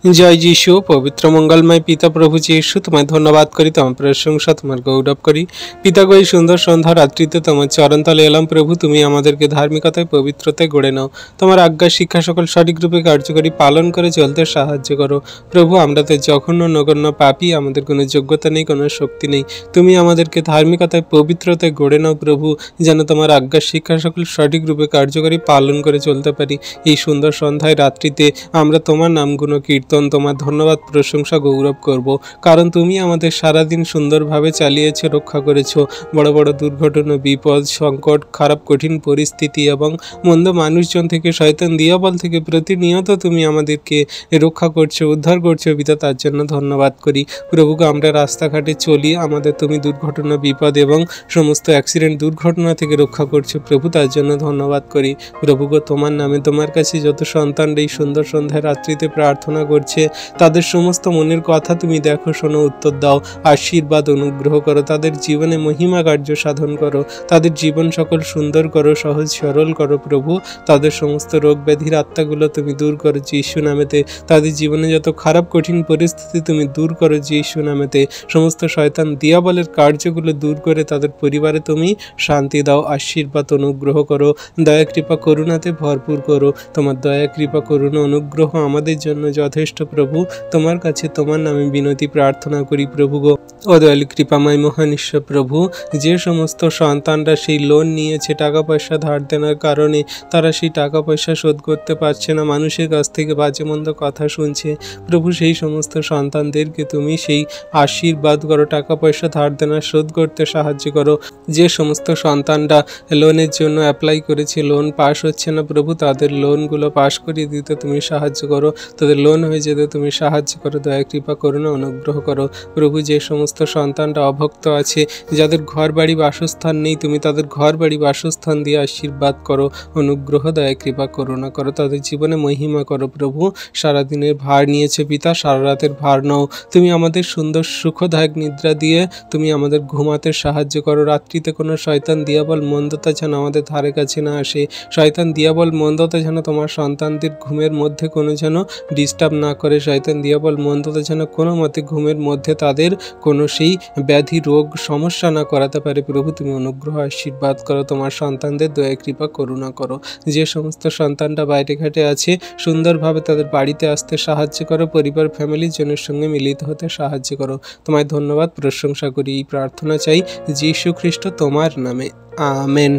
জয় যিশু। পবিত্র মঙ্গলময় পিতা প্রভু যিশু, তোমায় ধন্যবাদ করি, তোমার প্রশংসা, তোমার গৌরব করি। পিতা গো, এই সুন্দর সন্ধ্যা রাত্রিতে তোমার চরণতলে এলাম প্রভু। তুমি আমাদেরকে ধার্মিকতায়, পবিত্রতায় গড়ে নাও। তোমার আজ্ঞা শিক্ষা সকল সঠিক রূপে কার্যকরী পালন করে চলতে সাহায্য করো প্রভু। আমরা তো জঘন্য নগণ্য পাপী, আমাদের কোনো যোগ্যতা নেই, কোনো শক্তি নেই। তুমি আমাদেরকে ধার্মিকতায়, পবিত্রতায় গড়ে নাও প্রভু, যেন তোমার আজ্ঞা শিক্ষা সকল সঠিক রূপে কার্যকরী পালন করে চলতে পারি। এই সুন্দর সন্ধ্যায় রাত্রিতে আমরা তোমার নাম গুণ কীর্তন, তোমার ধন্যবাদ, প্রশংসা, গৌরব করব, কারণ তুমি আমাদের সারাদিন সুন্দরভাবে চালিয়েছো, রক্ষা করেছো। বড় বড় দুর্ঘটনা, বিপদ, সংকট, খারাপ কঠিন পরিস্থিতি এবং মন্দ মানুষজন থেকে, শয়তান দিয়াবল থেকে প্রতিনিয়ত তুমি আমাদেরকে রক্ষা করছো, উদ্ধার করছো পিতা। তার জন্য ধন্যবাদ করি প্রভুকে। আমরা রাস্তাঘাটে চলি, আমাদের তুমি দুর্ঘটনা, বিপদ এবং সমস্ত অ্যাক্সিডেন্ট, দুর্ঘটনা থেকে রক্ষা করছো প্রভু। তার জন্য ধন্যবাদ করি প্রভুকে। তোমার নামে তোমার কাছে যত সন্তান এই সুন্দর সন্ধ্যায় রাত্রিতে প্রার্থনা করছে, তাদের সমস্ত মনের কথা তুমি দেখো, শোনো, উত্তর দাও, আশীর্বাদ অনুগ্রহ করো, তাদের জীবনে মহিমা কার্য সাধন করো, তাদের জীবন সকল সুন্দর করো, সহজ সরল করো প্রভু। তাদের সমস্ত রোগ ব্যাধির আত্মাগুলো তুমি দূর করো যিশু নামেতে। তাদের জীবনে যত খারাপ কঠিন পরিস্থিতি তুমি দূর করো যিশু নামেতে। সমস্ত শয়তান দিয়াবলের কার্যগুলো দূর করে তাদের পরিবারে তুমি শান্তি দাও, আশীর্বাদ অনুগ্রহ করো, দয়া কৃপা করুণাতে ভরপুর করো। তোমার দয়া কৃপা করুণা অনুগ্রহ আমাদের জন্য যথেষ্ট প্রভু। তোমার কাছে তোমার নামে বিনতি প্রার্থনা করি প্রভু গো। ও দয়ালু কৃপাময় মহান ঈশ্বর প্রভু, যে সমস্ত সন্তানরা সেই লোন নিয়েছে, টাকা পয়সা ধার দেনার কারণে তারা সেই টাকা পয়সা শোধ করতে পারছে না, মানুষের কাছ থেকে বাজে মন্দ কথা শুনছে প্রভু, সেই সমস্ত সন্তানদেরকে তুমি সেই আশীর্বাদ করো, টাকা পয়সা ধার দেনা শোধ করতে সাহায্য করো। যে সমস্ত সন্তানরা লোনের জন্য অ্যাপ্লাই করেছে, লোন পাস হচ্ছে না প্রভু, তাদের লোনগুলো পাস করিয়ে দিতে তুমি সাহায্য করো, তাদের লোন হয়ে যেতে তুমি সাহায্য করো, দয়া কৃপা করুন, অনুগ্রহ করো প্রভু। যে সমস্ত সন্তানরা অভক্ত আছে, যাদের ঘর বাড়ি বাসস্থান নেই, তুমি তাদের ঘর বাড়ি বাসস্থান দিয়ে আশীর্বাদ করো, অনুগ্রহ, দয়া কৃপা করুণা করো, তাদের জীবনে মহিমা করো প্রভু। সারাদিনের ভার নিয়েছে পিতা, সারা রাতের ভার নাও তুমি। আমাদের সুন্দর সুখদায়ক নিদ্রা দিয়ে তুমি আমাদের ঘুমাতে সাহায্য করো। রাত্রিতে কোনো শয়তান দিয়াবল মন্দতা যেন আমাদের ধারে কাছে না আসে। শয়তান দিয়াবল মন্দতা যেন তোমার সন্তানদের ঘুমের মধ্যে কোনো যেন ডিস্টার্ব না করে। শয়তান দিয়াবল মন্দতা যেন কোনো মতে ঘুমের মধ্যে তাদের কোনো সেই ব্যাধি, রোগ, সমস্যা না করাতে পারে প্রভু। তুমি অনুগ্রহ, আশীর্বাদ করো, তোমার সন্তানদের দয়া কৃপা করুণা করো। যে সমস্ত সন্তানরা বাইরে ঘাটে আছে, সুন্দরভাবে তাদের বাড়িতে আসতে সাহায্য করো, পরিবার ফ্যামিলির জনের সঙ্গে মিলিত হতে সাহায্য করো। তোমায় ধন্যবাদ, প্রশংসা করি। এই প্রার্থনা চাই যিশু খ্রিস্ট তোমার নামে, আমেন।